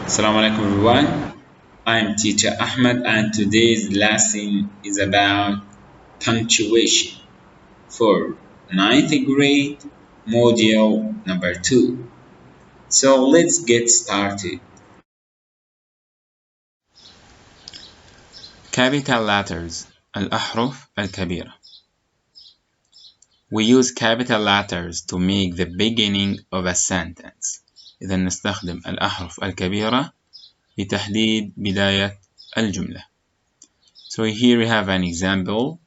Assalamu alaikum everyone. I'm teacher Ahmed and today's lesson is about punctuation for ninth grade module number 2. So let's get started. Capital letters الأحرف الكبيرة. We use capital letters to make the beginning of a sentence. إذا نستخدم الأحرف الكبيرة لتحديد بداية الجملة. So here we have an example.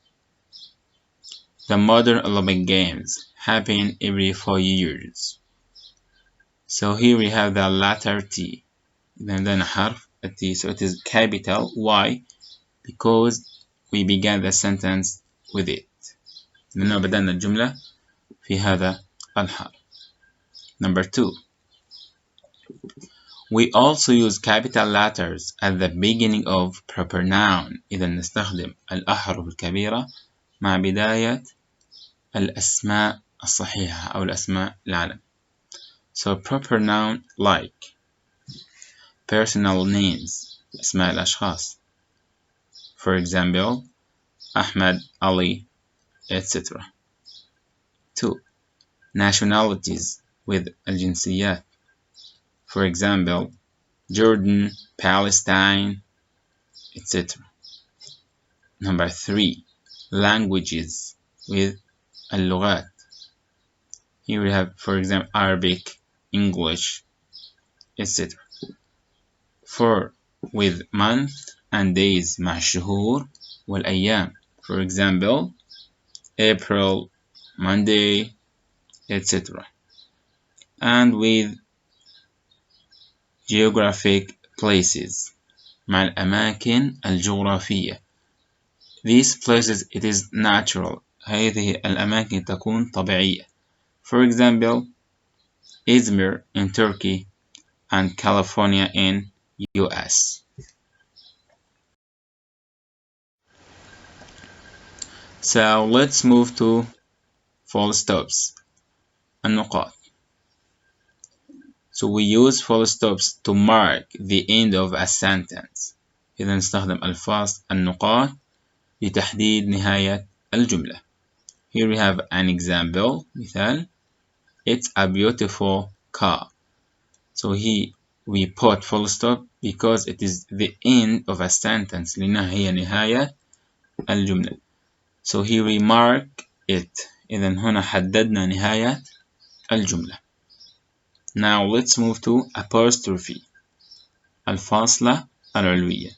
The modern Olympic Games happen every 4 years. So here we have the letter T. إذا عندنا حرف T. So it is capital. Why? Because we began the sentence with it. لأنه بدأنا الجملة في هذا الحرف. Number 2. We also use capital letters at the beginning of proper noun. إذا نستخدم الأحرف الكبيرة مع بداية الأسماء الصحيحة أو الأسماء العلم. So proper noun like personal names أسماء الأشخاص. For example, Ahmed, Ali, etc. 2. Nationalities with الجنسيات. For example, Jordan, Palestine, etc. Number 3. Languages with اللغات. Here we have, for example, Arabic, English, etc. 4. With month and days مع الشهور والأيام. For example, April, Monday, etc. And with geographic places مع الأماكن الجغرافية. These places it is natural. هذه الأماكن تكون طبيعية. For example, Izmir in Turkey and California in US. So let's move to full stops. النقاط. So we use full stops to mark the end of a sentence. إذا نستخدم ألفاظ النقاط لتحديد نهاية الجملة. Here we have an example. مثال. It's a beautiful car. So we put full stop because it is the end of a sentence. لأنها هي نهاية الجملة. So here we mark it. إذا هنا حددنا نهاية الجملة. Now let's move to apostrophe. الفاصلة العلوية.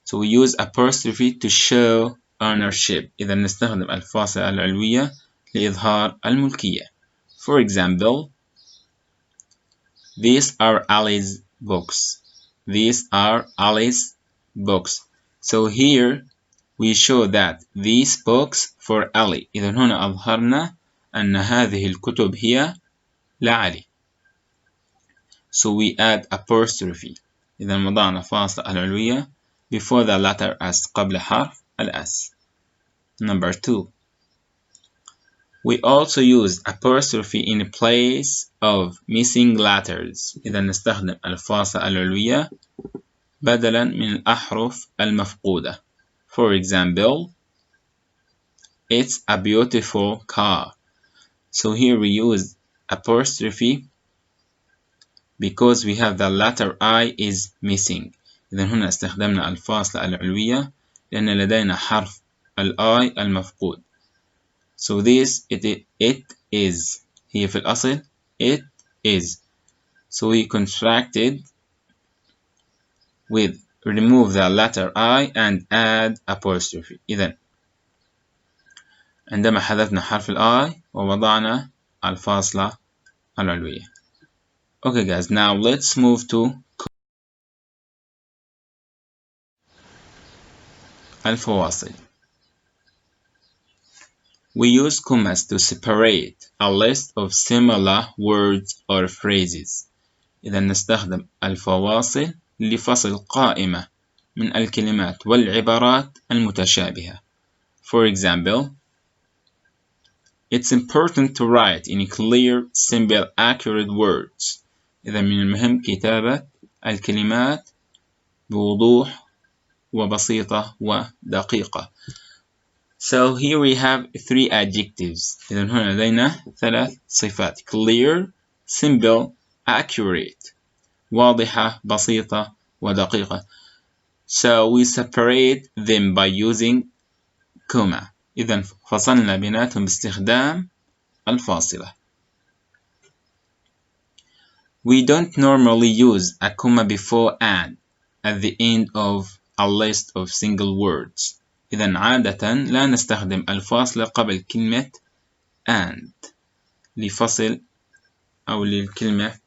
So we use apostrophe to show ownership. إذا نستخدم الفاصلة العلوية لإظهار الملكية. For example, these are Ali's books. These are Ali's books. So here we show that these books for Ali. إذا هنا أظهرنا أن هذه الكتب هي لعلي. So we add apostrophe. إذا وضعنا فاصلة العلوية before the letter S قبل حرف الأس. Number 2. We also use apostrophe in place of missing letters. إذا نستخدم الفاصلة العلوية بدلا من الأحرف المفقودة. For example, it's a beautiful car. So here we use apostrophe because we have the letter I is missing. إذا هنا استخدمنا الفاصلة العلوية لأن لدينا حرف I المفقود. So this it is. هي في الأصل it is. So we contracted with remove the letter I and add apostrophe. إذا عندما حذفنا حرف I ووضعنا الفاصلة العلوية. Okay guys, now let's move to الفواصل. We use commas to separate a list of similar words or phrases. إذا نستخدم الفواصل لفصل قائمة من الكلمات والعبارات المتشابهة. For example, it's important to write in clear, simple, accurate words. إذا من المهم كتابة الكلمات بوضوح وبسيطة ودقيقة. So here we have three adjectives. إذا هنا لدينا ثلاث صفات: clear, simple, accurate. واضحة، بسيطة، ودقيقة. So we separate them by using comma. إذا فصلنا بيناتهم باستخدام الفاصلة. We don't normally use a comma before and at the end of a list of single words. إذا عادة لا نستخدم الفاصلة قبل كلمة and لفصل أو للكلمة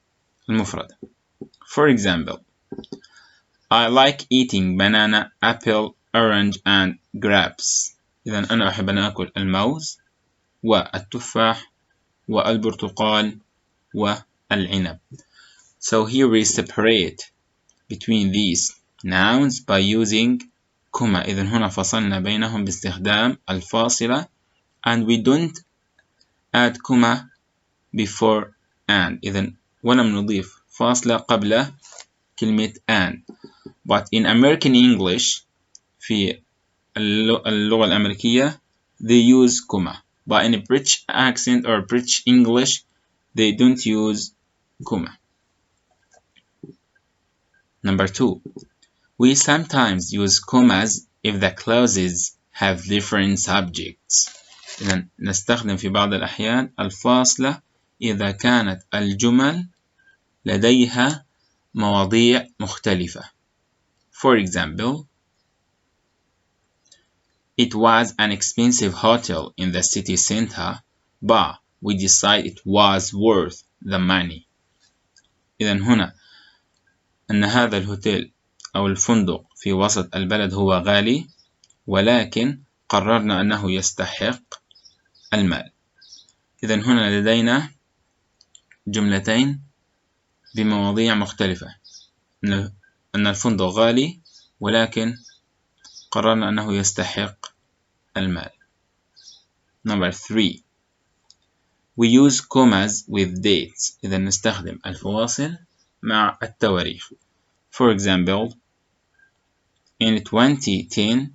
المفردة. For example, I like eating banana, apple, orange and grapes. إذا أنا أحب أن أكل الموز والتفاح والبرتقال والعنب. So here we separate between these nouns by using comma. إذا هنا فصلنا بينهم باستخدام الفاصلة and we don't add comma before and. إذا ولم نضيف فاصلة قبل كلمة and. But in American English في اللغة الأمريكية they use comma. But in a British accent or British English they don't use comma. Number 2. We sometimes use commas if the clauses have different subjects. إذا نستخدم في بعض الأحيان الفاصلة إذا كانت الجمل لديها مواضيع مختلفة. For example, it was an expensive hotel in the city center, but we decided it was worth the money. إذا هنا أن هذا الهوتيل أو الفندق في وسط البلد هو غالي، ولكن قررنا أنه يستحق المال. إذا هنا لدينا جملتين بمواضيع مختلفة، أن الفندق غالي ولكن قررنا أنه يستحق المال. Number 3. We use commas with dates. إذا نستخدم الفواصل مع التواريخ. For example, in 2010,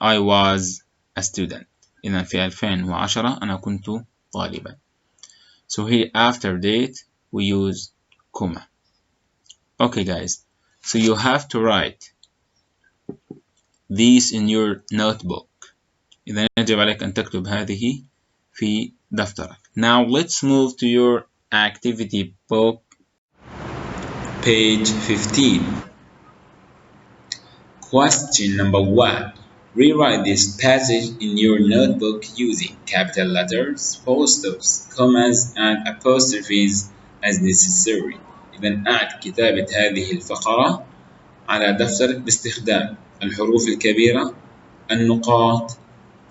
I was a student. إذا في 2010 أنا كنت طالبا. So here after date we use comma. Okay guys, so you have to write these in your notebook. إذا يجب عليك أن تكتب هذه في دفترك. Now let's move to your activity book. Page 15. Question number 1. Rewrite this passage in your notebook using capital letters, full stops, commas, and apostrophes as necessary. إذا أعد كتابة هذه الفقرة على دفترك باستخدام الحروف الكبيرة، النقاط،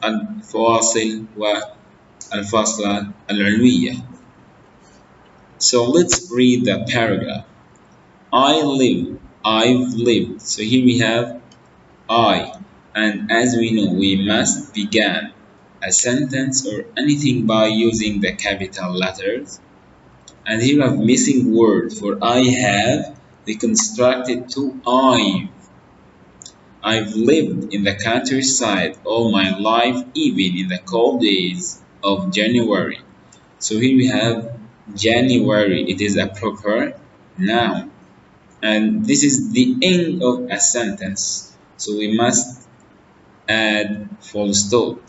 الفواصل والفاصلة العلوية. So let's read the paragraph. I've lived. So here we have I, and as we know, we must begin a sentence or anything by using the capital letters. And here we have missing word for I have. We constructed to I've lived in the countryside all my life, even in the cold days of January. So here we have January. It is a proper noun. And this is the end of a sentence. So we must add full stop.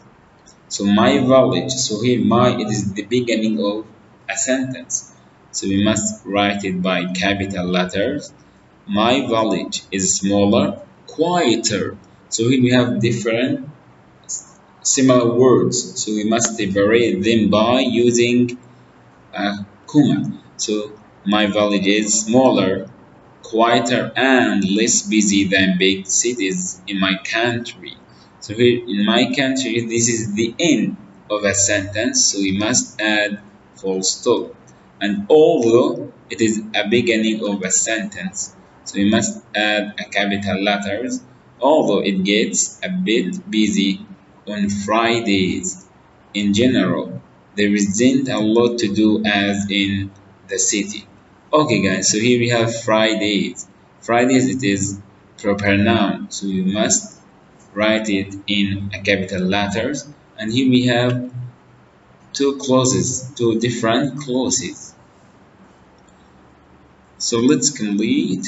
So my village. So here it is the beginning of a sentence. So we must write it by capital letters. My village is smaller, quieter. So here we have different similar words. So we must separate them by using a comma. So my village is smaller, quieter and less busy than big cities in my country. So here in my country, this is the end of a sentence, so we must add full stop. And although it is a beginning of a sentence, so we must add a capital letters, although it gets a bit busy on Fridays. In general, there isn't a lot to do as in the city. Okay guys, so here we have Fridays. Fridays, it is proper noun, so you must write it in a capital letters. And here we have two clauses, two different clauses. So let's complete.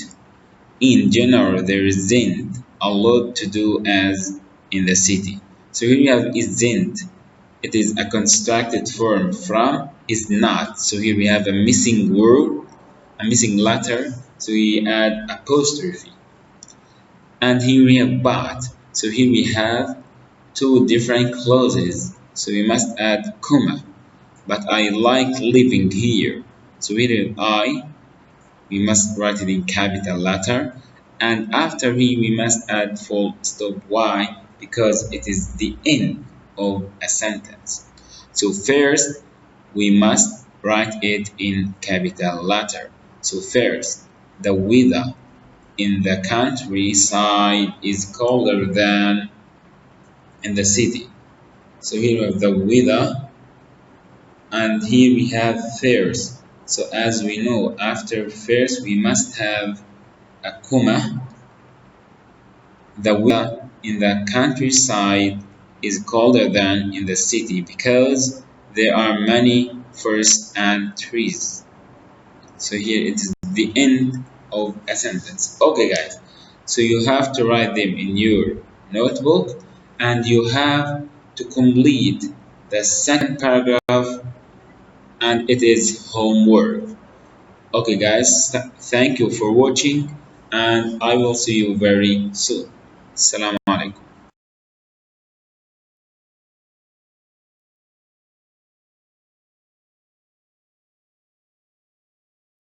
In general, there isn't a lot to do as in the city. So here we have isn't. It is a constructed form from is not. So here we have a missing word, a missing letter. So we add apostrophe. And here we have but. So here we have two different clauses. So we must add comma. But I like living here. So here I, we must write it in capital letter, and after here we must add full stop. Why? Because it is the end of a sentence. So first we must write it in capital letter. So first, the weather in the countryside is colder than in the city. So here we have the weather, and here we have first. So as we know, after first we must have a comma. The weather in the countryside is colder than in the city because there are many forests and trees. So here it is the end of a sentence. Okay guys, so you have to write them in your notebook, and you have to complete the second paragraph, and it is homework. Okay guys, thank you for watching, and I will see you very soon. Salam